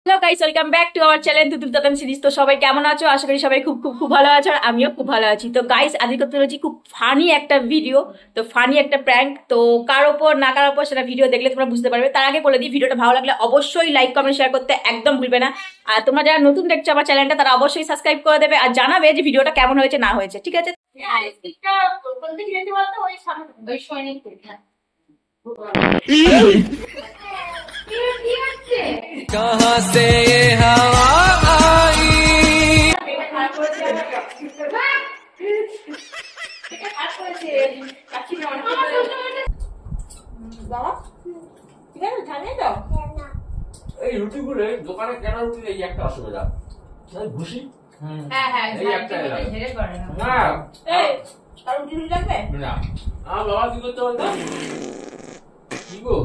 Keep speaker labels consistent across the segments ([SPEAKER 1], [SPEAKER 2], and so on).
[SPEAKER 1] Hello guys, welcome back to our channel Tutul Tatan series. তো সবাই কেমন আছো? আশা করি সবাই খুব খুব খুব ভালো আছো, আর আমিও খুব ভালো আছি। তো গাইস, আজকে করতে চলেছি খুব ফানি একটা ভিডিও, তো ফানি একটা প্র্যাঙ্ক। তো কার ওপর না কার ওপর সেটা ভিডিও দেখলে তোমরা বুঝতে পারবে। তার আগে বলে দিই, ভিডিওটা ভালো লাগলে অবশ্যই লাইক কমেন্ট শেয়ার করতে একদম ভুলবে না। আর তোমরা যারা নতুন দেখছো আমার চ্যানেলটা, তারা অবশ্যই সাবস্ক্রাইব করে দেবে আর জানাবে যে ভিডিওটা কেমন হয়েছে না হয়েছে, ঠিক আছে?
[SPEAKER 2] कहाँ से ये हवा आई।
[SPEAKER 3] এই রুটিগুলো দোকানে কেনা রুটি এই একটা অসুবিধা, ভুসি না আমার বাবা কি করতে বলতো কি গো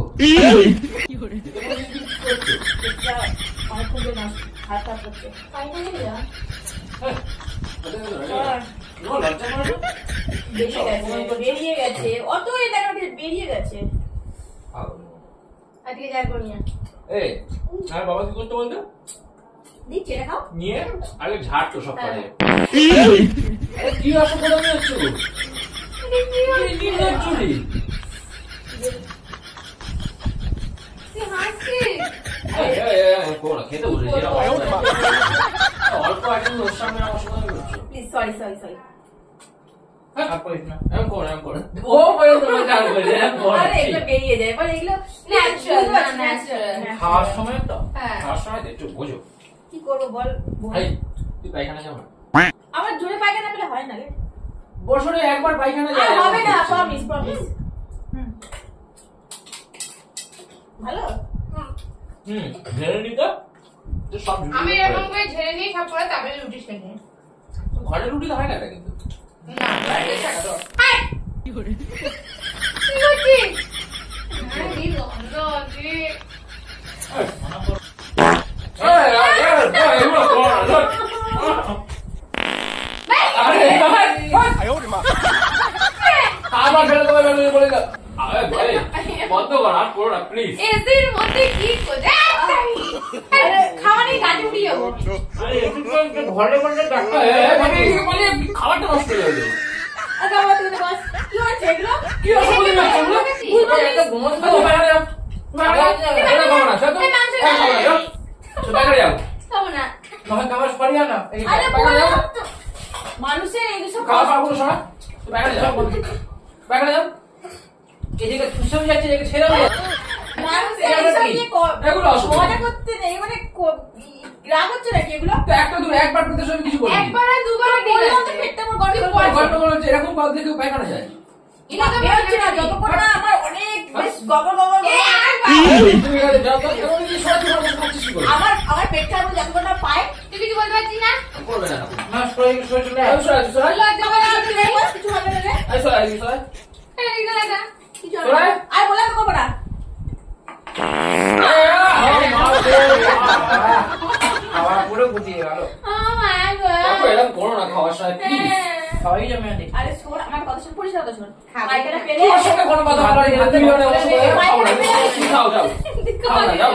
[SPEAKER 1] বেরিয়ে গেছে অত বেরিয়ে গেছে।
[SPEAKER 3] আমার বাবা কি করতে বলতো
[SPEAKER 1] দিচ্ছে এটা খাও
[SPEAKER 3] নিয়ে আগে ঝাড়তো সব করে। কি অসুবিধা হচ্ছে খেতে বসেছি অল্প আইটেম ওর সামনে আমার সময় করছো।
[SPEAKER 1] Please sorry sorry sorry. বেরিয়ে যায় বলে এগুলো
[SPEAKER 3] খাওয়ার সময় তো খাওয়ার সময় একটু বোঝো
[SPEAKER 1] কি করবো বল।
[SPEAKER 3] তুই পায়খানা যাবো
[SPEAKER 1] আমার জোরে পায়খানা পেলে হয় না রে।
[SPEAKER 3] বছরে একবার পায়খানা যায়
[SPEAKER 1] হবে না, প্রমিস প্রমিস। ভালো
[SPEAKER 3] ঝেড়ে নিতে সব
[SPEAKER 4] আমি এরকম করে ঝেড়ে নিয়ে সব করে তারপরে রুটি সেঁকে
[SPEAKER 3] ঘরে রুটি হয় না কিন্তু বন্ধ কর আর করো না প্লিজ।
[SPEAKER 4] এসির মধ্যে কি করে খাওয়া নেই গাড়ি উড়িয়ে যাবো।
[SPEAKER 3] ঘরে বললে খাবারটা নষ্ট হয়ে যাবে।
[SPEAKER 1] কি হয়েছে এগুলো?
[SPEAKER 3] কি অসুবিধা
[SPEAKER 1] মানুষের এইসব মজা করতে নেই, মানে রাগ হচ্ছে নাকি এগুলো?
[SPEAKER 3] একবার করতে সব কিছু বলি
[SPEAKER 4] একবার আর দুবার বললাম তো পেটটা আমার গন্ডগোল
[SPEAKER 3] গল্প এরকম কথা থেকে পায়খানা যায়
[SPEAKER 1] যতক্ষণ না আমার অনেক বেশ গবর গবর আমার পেটটা আমি যতক্ষণ না পাই।
[SPEAKER 4] তুই কিছু বলতে পারছিস না?
[SPEAKER 3] করবে না
[SPEAKER 1] কিছু হবে না রে।
[SPEAKER 4] এদিকে লাগা
[SPEAKER 1] কিছু হবে না। আর বলে আমি করবো না।
[SPEAKER 3] খাওয়া পুরো গুটিয়ে গেল।
[SPEAKER 4] ও মাই গড
[SPEAKER 3] এরকম করো না খাওয়ার সময় প্লিজ। খাওয়াই যাবে না।
[SPEAKER 1] আরে শোন, আমার কথা শুন, পরিষ্কার কথা শোন। পায়খানা পেলে
[SPEAKER 3] তোমার সঙ্গে কোনো কথা বলা নেই। হাতে মিলনে খাও যাও। খাও না যাও।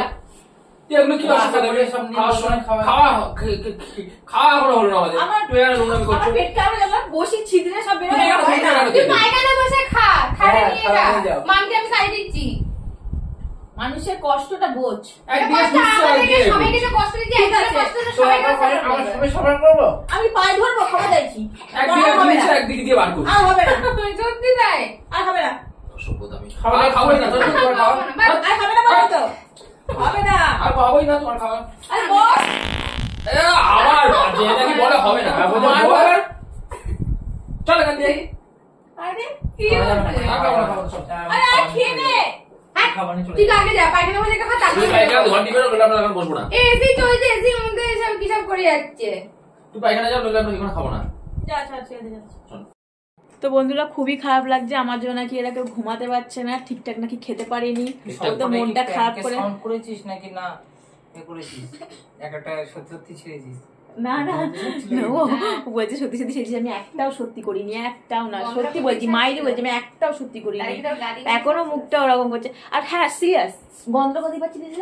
[SPEAKER 3] এগুলো কি অসুবিধা হবে? খাওয়ার সময় খাওয়া এখনো হলো না আমাদের।
[SPEAKER 1] আমার
[SPEAKER 3] তুই আর নোংরামি করছিস।
[SPEAKER 1] আমার পেটটা আমি যখন বসি ছিদ্রে সব বের হয়ে
[SPEAKER 3] তুমি
[SPEAKER 1] যায়।
[SPEAKER 3] কেন
[SPEAKER 4] তুই পায়খানা বসে খা খাড়া নিয়ে
[SPEAKER 3] খাড়া নিয়ে
[SPEAKER 4] যা
[SPEAKER 3] যাও।
[SPEAKER 4] মামকে আমি সাইড দিচ্ছি।
[SPEAKER 1] মানুষের কষ্টটা বোঝ।
[SPEAKER 3] একদিকে সুস্থ একদিকে
[SPEAKER 4] সবাইকে যে কষ্ট দিচ্ছি
[SPEAKER 1] ঠিক আছে।
[SPEAKER 4] সবাইকে
[SPEAKER 3] আমার সবাই সবার করবো।
[SPEAKER 1] আমি পায়ে ধরবো, ক্ষমা চাইছি।
[SPEAKER 3] একদিকে
[SPEAKER 1] হবে
[SPEAKER 3] দিচ্ছে
[SPEAKER 1] না,
[SPEAKER 3] একদিকে দিয়ে বার করছি।
[SPEAKER 1] আর হবে না,
[SPEAKER 4] সত্যি তাই
[SPEAKER 1] আর হবে না,
[SPEAKER 3] সভ্যতা আমি খাবো না তোমার খাওয়া।
[SPEAKER 1] আর হবে না বলো তো। হবে না।
[SPEAKER 3] আর খাবোই না তোমার খাওয়া।
[SPEAKER 1] আরে বস,
[SPEAKER 3] আবার যেটা কি বলে হবে না। চল এখান থেকে।
[SPEAKER 1] আরে
[SPEAKER 4] কি হচ্ছে?
[SPEAKER 1] আরে আর খেয়ে নে।
[SPEAKER 4] তুই আগে যা পায়খানা বসে খা তারপর
[SPEAKER 3] তুই পায়খানা ঘর দিবে না, আমরা এখন বসবো না।
[SPEAKER 4] এসি চলছে এসির মধ্যে সব কি সব করে যাচ্ছে।
[SPEAKER 3] তুই পায়খানা যাও, নইলে আমরা এখানে খাবো না।
[SPEAKER 1] যা আচ্ছা ছেড়ে দে। তো বন্ধুরা, খুবই খারাপ লাগছে আমার জন্য, নাকি এরা কেউ ঘুমাতে পারছে না ঠিকঠাক, নাকি খেতে পারিনি, তো মনটা খারাপ করে।
[SPEAKER 2] করেছিস নাকি না করেছিস? একটা সত্যি সত্যি ছেড়েছিস?
[SPEAKER 1] না না ও বলছে সত্যি সত্যি সেটি আমি একটাও সত্যি করিনি, একটাও না, সত্যি বলছি, মাইরে বলছি আমি একটাও সত্যি করিনি, এখনো মুখটা ওরকম করছে। আর হ্যাঁ সিরিয়াস, গন্ধ কোথায় পাচ্ছি দিদি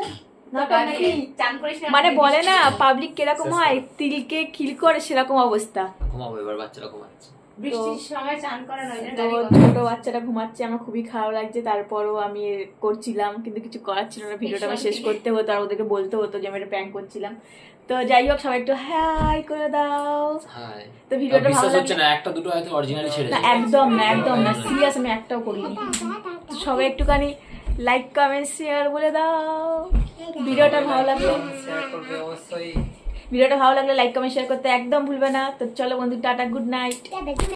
[SPEAKER 1] নাটক নাকি?
[SPEAKER 4] চান করিস না
[SPEAKER 1] মানে বলে না পাবলিক কিরকম হয়, তিলকে খিল করে সেরকম অবস্থা।
[SPEAKER 3] ঘুমাবো এবার, বাচ্চারা ঘুমাচ্ছে।
[SPEAKER 4] বৃষ্টির সময় চান করা নয়
[SPEAKER 1] তো ছোট বাচ্চাটা ঘুমাচ্ছে, আমার খুবই খারাপ লাগছে। তারপরও আমি করছিলাম, কিন্তু কিছু করার ছিল না, ভিডিওটা আমার শেষ করতে হতো আর ওদেরকে বলতে হতো যে আমি একটা প্র্যাঙ্ক করছিলাম। তো যাই হোক, সবাই একটু হাই করে দাও।
[SPEAKER 3] হাই।
[SPEAKER 1] তো ভিডিওটা ভালো
[SPEAKER 3] বিশ্বাস হচ্ছে
[SPEAKER 1] লাগলে,
[SPEAKER 3] না, একটা দুটো হয়তো অরিজিনালি ছেড়েছে।
[SPEAKER 1] না একদম না, একদম না, সিরিয়াস আমি একটাও করিনি। তো সবাই একটুখানি লাইক কমেন্ট শেয়ার বলে দাও। ভিডিওটা ভালো লাগলে,
[SPEAKER 2] শেয়ার করবে অবশ্যই।
[SPEAKER 1] ভিডিওটা ভালো লাগলে লাইক কমেন্ট শেয়ার করতে একদম ভুলবে না। তো চলো বন্ধু, টাটা, গুড নাইট।